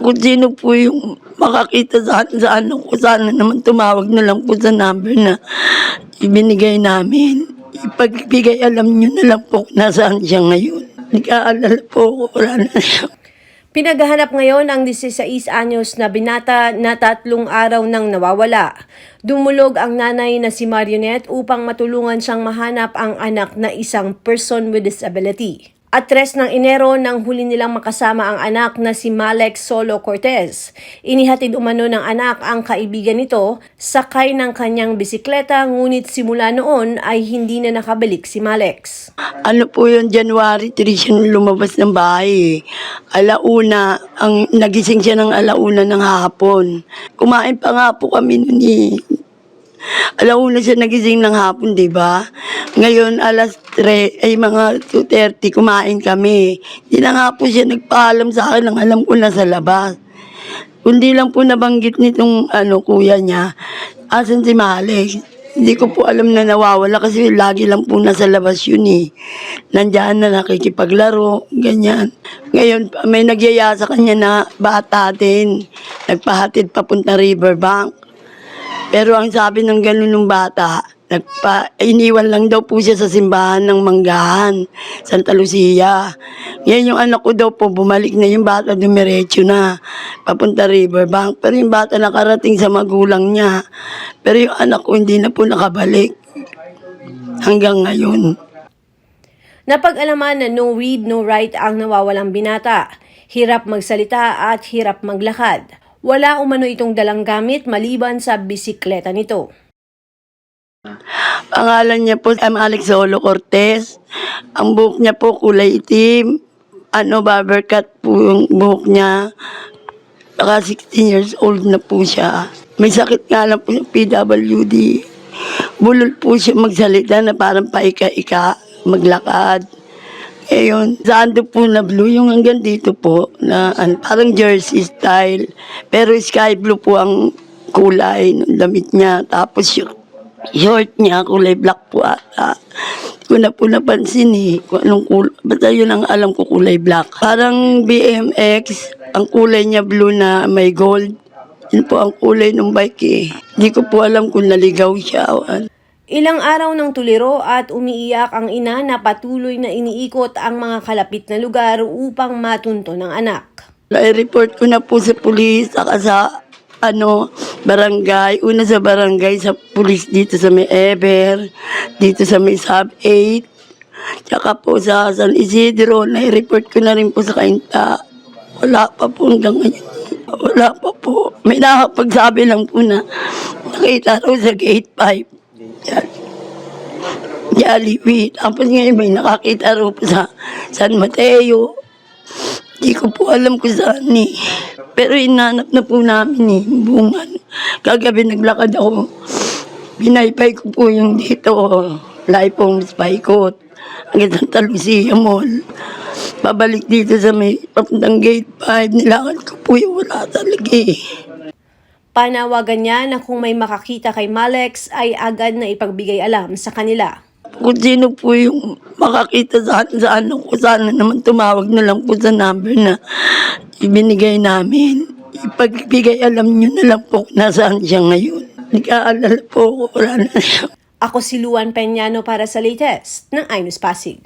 Kung sino po yung makakita sa ano ko, sana naman tumawag na lang po sa number na ibinigay namin. Ipagbigay alam nyo na lang po kung nasaan siya ngayon. Nag-aalala po ako, wala na siya. Pinaghahanap ngayon ang 16 anyos na binata na 3 araw nang nawawala. Dumulog ang nanay na si Marionette upang matulungan siyang mahanap ang anak na isang person with disability. At 3 ng Enero nang huli nilang makasama ang anak na si Malex Solo Cortez. Inihatid umano ng anak ang kaibigan nito sakay ng kanyang bisikleta, ngunit simula noon ay hindi na nakabalik si Malex. Ano po yun, January 3 siya lumabas ng bahay. Alauna, nagising siya ng alauna ng hapon. Kumain pa nga po kami nun eh. Alauna siya nagising ng hapon, di ba? Ngayon, alas 3, ay mga 2:30, kumain kami. Hindi na nga po siya nagpaalam sa akin, ang alam ko na sa labas. Kundi lang po nabanggit nitong kuya niya, asan si Malex? Hindi ko po alam na nawawala kasi lagi lang po nasa labas yun eh. Nandiyan na nakikipaglaro, ganyan. Ngayon, may nagyaya sa kanya na bata din. Nagpahatid papunta Riverbank. Pero ang sabi ng ganun ng bata, iniwan lang daw po siya sa simbahan ng Manggahan, Santa Lucia. Yan yung anak ko daw po, bumalik na yung bata, dumiretso na, papunta Riverbank. Pero yung bata nakarating sa magulang niya. Pero yung anak ko hindi na po nakabalik hanggang ngayon. Napag-alaman na no read, no write ang nawawalang binata. Hirap magsalita at hirap maglakad. Wala umano itong dalang gamit maliban sa bisikleta nito. Pangalan niya po Malex Solo Cortez. Ang buhok niya po kulay itim. Barber cut po yung buhok niya. Saka 16 years old na po siya. May sakit nga lang po yung PWD. Bulol po siya magsalita na parang paika-ika, maglakad. Ngayon, sando po na blue, yung hanggang dito po, na parang jersey style. Pero sky blue po ang kulay ng damit niya. Tapos yung short niya, kulay black po ata. Hindi ko na po napansin eh, kung anong kulay. Basta yun ang alam ko, kulay black. Parang BMX, ang kulay niya blue na may gold. Yun po ang kulay ng bike eh. Hindi ko po alam kung naligaw siya o ano. Ilang araw ng tuliro at umiiyak ang ina na patuloy na iniikot ang mga kalapit na lugar upang matunto ng anak. I-report ko na po sa pulis, saka sa barangay. Una sa barangay, sa pulis dito sa may Ever, dito sa may Sub 8, tsaka po sa San Isidro, na-report ko na rin po sa Kainta. Wala pa po hanggang ngayon. Wala pa po. May nakapagsabi lang po na nakita raw sa gate 5. Jollibee. Tapos ngayon may nakakita raw po sa San Mateo. Hindi ko po alam kung saan eh. Pero inanap na po namin eh. Bungan. Kagabi naglakad ako. Binaypay ko po yung dito. Life Homes Paikot. Hanggang Santa Lucia Mall. Pabalik dito sa may papuntang gate 5. Nilakad ko po yung wala talaga eh. Panawagan niya na kung may makakita kay Malex ay agad na ipagbigay alam sa kanila. Kung sino po yung makakita sa ano ko, sana naman tumawag na lang po sa number na ibinigay namin. Ipagbigay alam nyo na lang po kung nasaan siya ngayon. Nag-aalala po ako, wala na siya. Ako si Luan Peñano para sa latest ng iNews Pasig.